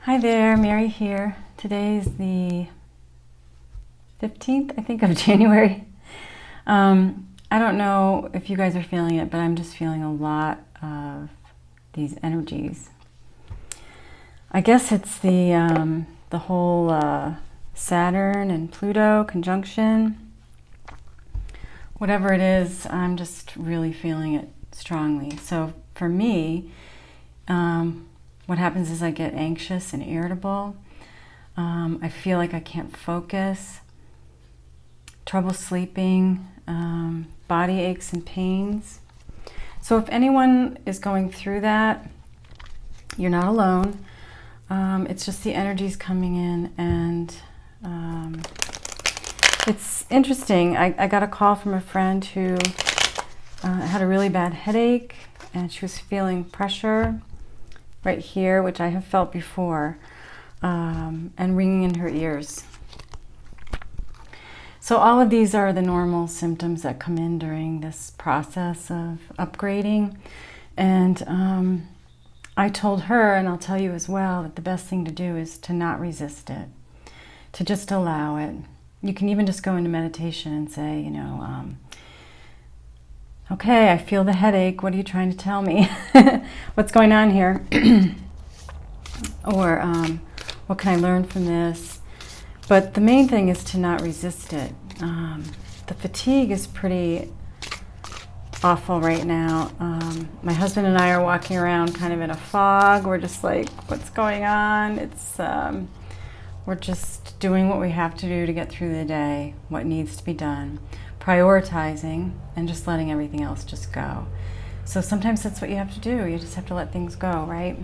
Hi there, Mary here. Today is the 15th, I think, of January. I don't know if you guys are feeling it, but I'm just feeling a lot of these energies. I guess it's the whole Saturn and Pluto conjunction. Whatever it is, I'm just really feeling it strongly. So for me, what happens is I get anxious and irritable. I feel like I can't focus, trouble sleeping, body aches and pains. So if anyone is going through that, you're not alone. It's just the energies coming in, and it's interesting. I got a call from a friend who had a really bad headache, and she was feeling pressure right here, which I have felt before, and ringing in her ears. So all of these are the normal symptoms that come in during this process of upgrading. And I told her, and I'll tell you as well, that the best thing to do is to not resist it, to just allow it. You can even just go into meditation and say, okay, I feel the headache. What are you trying to tell me? What's going on here? Or what can I learn from this? But the main thing is to not resist it. The fatigue is pretty awful right now. My husband and I are walking around kind of in a fog. We're just like, what's going on? It's we're just doing what we have to do to get through the day, what needs to be done, prioritizing, and just letting everything else just go. So sometimes that's what you have to do. You just have to let things go, right?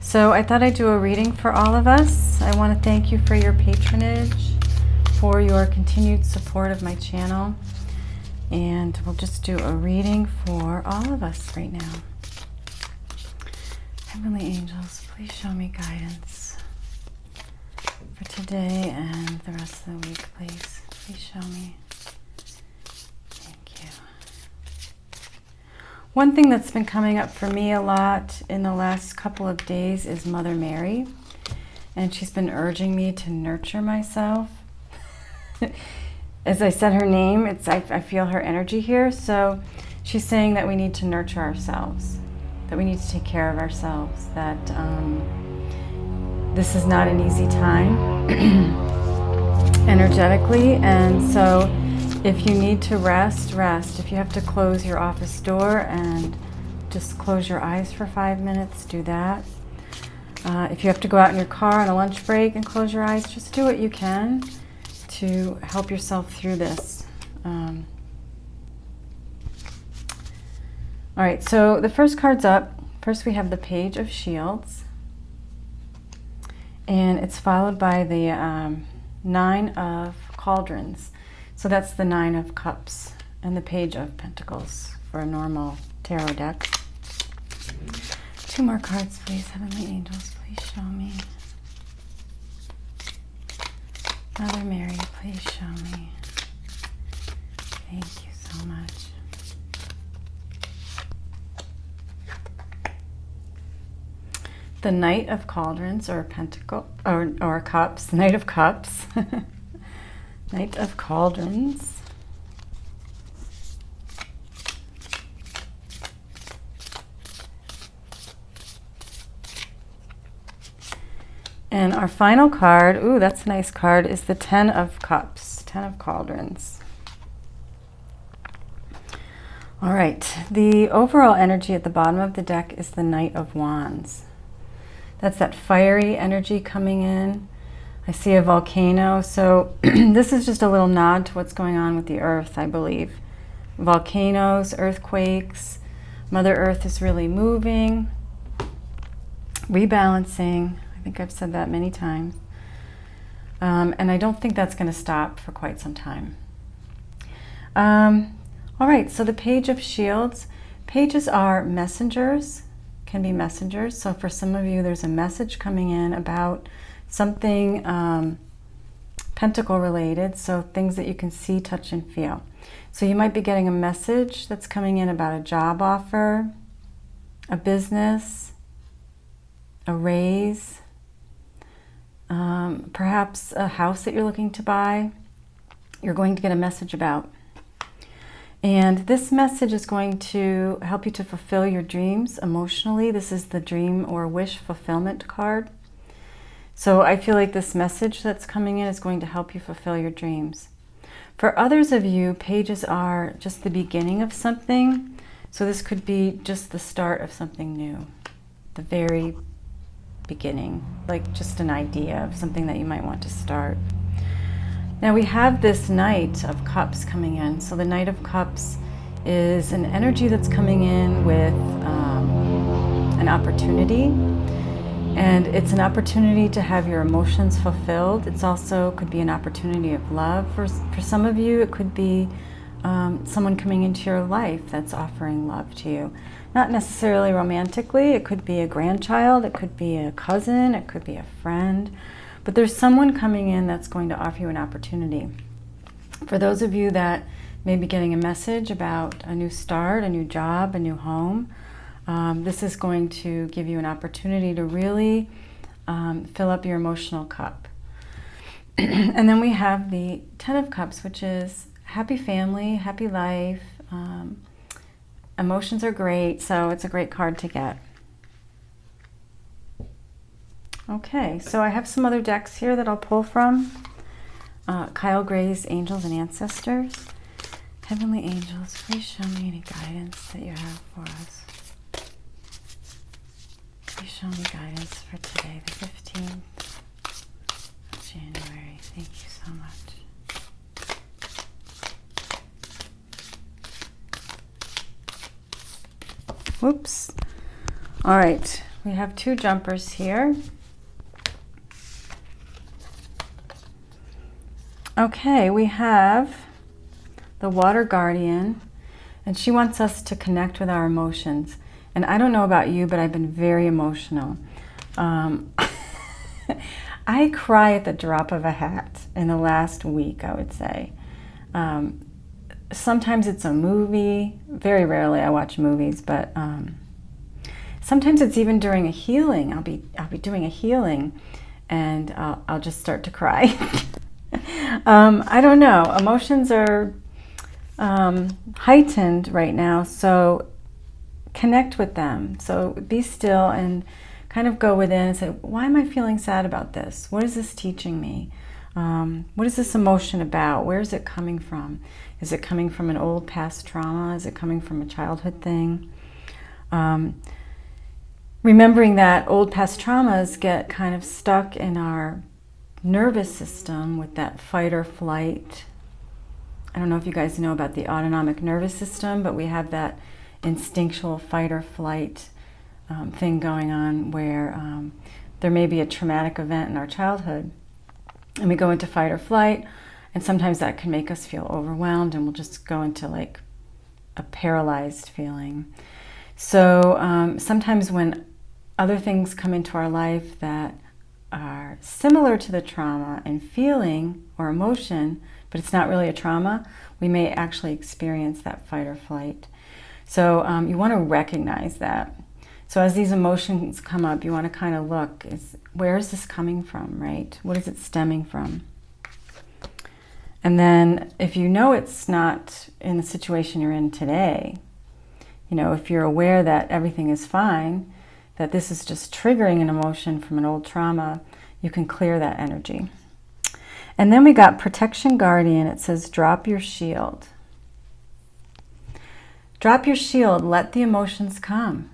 So I thought I'd do a reading for all of us. I want to thank you for your patronage, for your continued support of my channel. And we'll just do a reading for all of us right now. Heavenly angels, please show me guidance for today and the rest of the week, please. Please show me. Thank you. One thing that's been coming up for me a lot in the last couple of days is Mother Mary. And she's been urging me to nurture myself. As I said her name, I feel her energy here. So she's saying that we need to nurture ourselves, that we need to take care of ourselves, that this is not an easy time energetically. And so if you need to rest, rest. If you have to close your office door and just close your eyes for 5 minutes, do that. If you have to go out in your car on a lunch break and close your eyes, just do what you can to help yourself through this. All right, so the first card's up. First we have the Page of Shields, and it's followed by the Nine of Cauldrons. So that's the Nine of Cups and the Page of Pentacles for a normal tarot deck. 2 more cards, please. Heavenly angels, please show me. Mother Mary, please show me. Thank you so much. The Knight of Cauldrons, or Pentacle, or Cups. Knight of Cups. Knight of Cauldrons. And our final card, ooh, that's a nice card, is the Ten of Cups, Ten of Cauldrons. All right, the overall energy at the bottom of the deck is the Knight of Wands. That's that fiery energy coming in. I see a volcano, so this is just a little nod to what's going on with the earth, I believe. Volcanoes, earthquakes, Mother Earth is really moving, rebalancing. I think I've said that many times. And I don't think that's going to stop for quite some time. All right, so the Page of Shields. Pages are messengers, can be messengers. So for some of you, there's a message coming in about something pentacle related, so things that you can see, touch, and feel. So you might be getting a message that's coming in about a job offer, a business, a raise, perhaps a house that you're looking to buy, you're going to get a message about. And this message is going to help you to fulfill your dreams emotionally. This is the dream or wish fulfillment card. So I feel like this message that's coming in is going to help you fulfill your dreams. For others of you, pages are just the beginning of something. So this could be just the start of something new, the very beginning, like just an idea of something that you might want to start. Now we have this Knight of Cups coming in. So the Knight of Cups is an energy that's coming in with an opportunity. And it's an opportunity to have your emotions fulfilled. It's also could be an opportunity of love. For some of you, it could be someone coming into your life that's offering love to you. Not necessarily romantically. It could be a grandchild. It could be a cousin. It could be a friend. But there's someone coming in that's going to offer you an opportunity. For those of you that may be getting a message about a new start, a new job, a new home, this is going to give you an opportunity to really fill up your emotional cup. And then we have the Ten of Cups, which is happy family, happy life. Emotions are great, so it's a great card to get. Okay, so I have some other decks here that I'll pull from. Kyle Gray's Angels and Ancestors. Heavenly Angels, please show me any guidance that you have for us. Please show me guidance for today, the 15th of January. Thank you so much. Whoops. All right, we have two jumpers here. Okay, we have the Water Guardian, and she wants us to connect with our emotions. And I don't know about you, but I've been very emotional. I cry at the drop of a hat in the last week, I would say. Sometimes it's a movie. Very rarely I watch movies, but sometimes it's even during a healing. I'll be doing a healing, and I'll just start to cry. I don't know. Emotions are heightened right now, so connect with them. So be still and kind of go within and say, why am I feeling sad about this? What is this teaching me? What is this emotion about? Where is it coming from? Is it coming from an old past trauma? Is it coming from a childhood thing? Remembering that old past traumas get kind of stuck in our nervous system with that fight or flight. I don't know if you guys know about the autonomic nervous system, but we have that instinctual fight or flight thing going on where there may be a traumatic event in our childhood and we go into fight or flight, and sometimes that can make us feel overwhelmed and we'll just go into like a paralyzed feeling. So sometimes when other things come into our life that are similar to the trauma in feeling or emotion, but it's not really a trauma, we may actually experience that fight or flight. So you want to recognize that. So as these emotions come up, you want to kind of look, where is this coming from, right? What is it stemming from? And then if you know it's not in the situation you're in today, you know, if you're aware that everything is fine, that this is just triggering an emotion from an old trauma, you can clear that energy. And then we got Protection Guardian. It says, drop your shield. Drop your shield. Let the emotions come.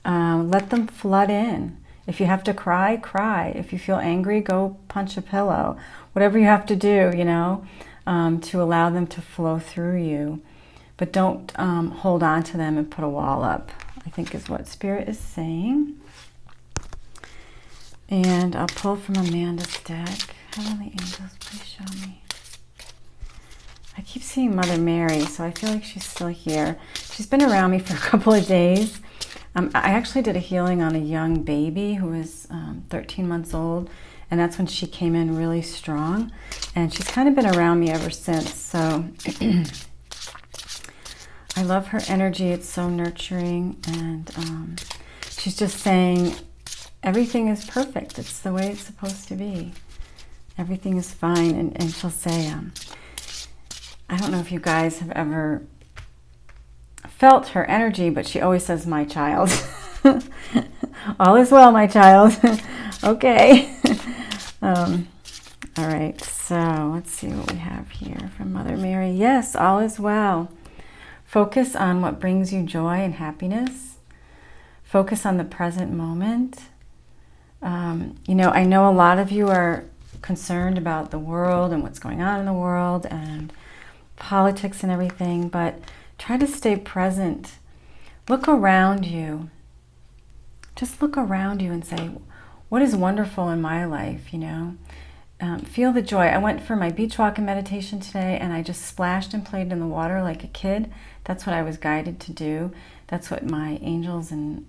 Let them flood in. If you have to cry, cry. If you feel angry, go punch a pillow. Whatever you have to do, you know, to allow them to flow through you. But don't hold on to them and put a wall up, I think is what Spirit is saying. And I'll pull from Amanda's deck. Heavenly Angels, please show me. I keep seeing Mother Mary, so I feel like she's still here. She's been around me for a couple of days. I actually did a healing on a young baby who was 13 months old, and that's when she came in really strong. And she's kind of been around me ever since, so I love her energy. It's so nurturing, and she's just saying, everything is perfect. It's the way it's supposed to be. Everything is fine. And she'll say, I don't know if you guys have ever felt her energy, but she always says, my child. All is well, my child. Okay. All right, so let's see what we have here from Mother Mary. Yes, all is well. Focus on what brings you joy and happiness. Focus on the present moment. You know, I know a lot of you are concerned about the world and what's going on in the world and politics and everything, but try to stay present. Look around you. Just look around you and say, what is wonderful in my life, you know? Feel the joy. I went for my beach walk and meditation today, and I just splashed and played in the water like a kid. That's what I was guided to do. That's what my angels and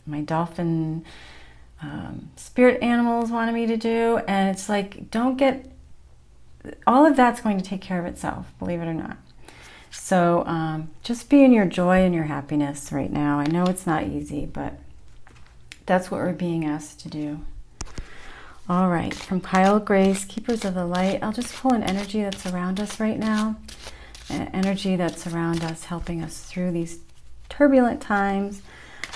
my dolphin spirit animals wanted me to do. And it's like, don't get... all of that's going to take care of itself, believe it or not. So just be in your joy and your happiness right now. I know it's not easy, but that's what we're being asked to do. All right, from Kyle Grace, Keepers of the Light, I'll just pull an energy that's around us right now. An energy that's around us, helping us through these turbulent times.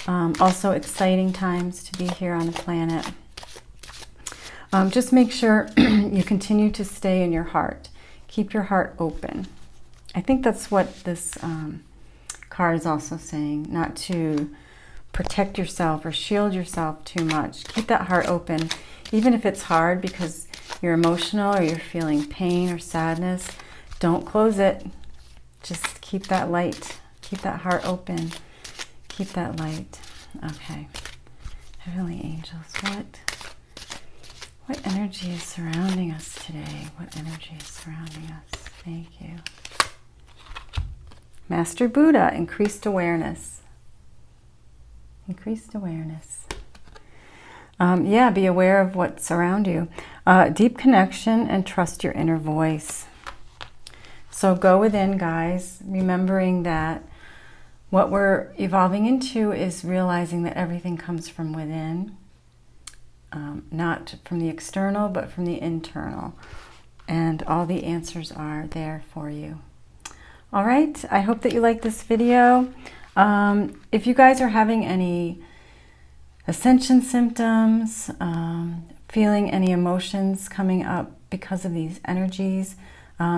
Also exciting times to be here on the planet. Just make sure you continue to stay in your heart. Keep your heart open. I think that's what this card is also saying, not to protect yourself or shield yourself too much. Keep that heart open, even if it's hard because you're emotional or you're feeling pain or sadness. Don't close it. Just keep that light. Keep that heart open. Keep that light. Okay. Heavenly angels, what energy is surrounding us today? What energy is surrounding us? Thank you. Master Buddha, increased awareness. Increased awareness. Yeah, be aware of what's around you. Deep connection and trust your inner voice. So go within, guys, remembering that what we're evolving into is realizing that everything comes from within. Not from the external, but from the internal. And all the answers are there for you. All right, I hope that you like this video. If you guys are having any ascension symptoms, feeling any emotions coming up because of these energies,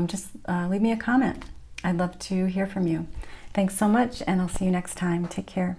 just leave me a comment. I'd love to hear from you. Thanks so much, and I'll see you next time. Take care.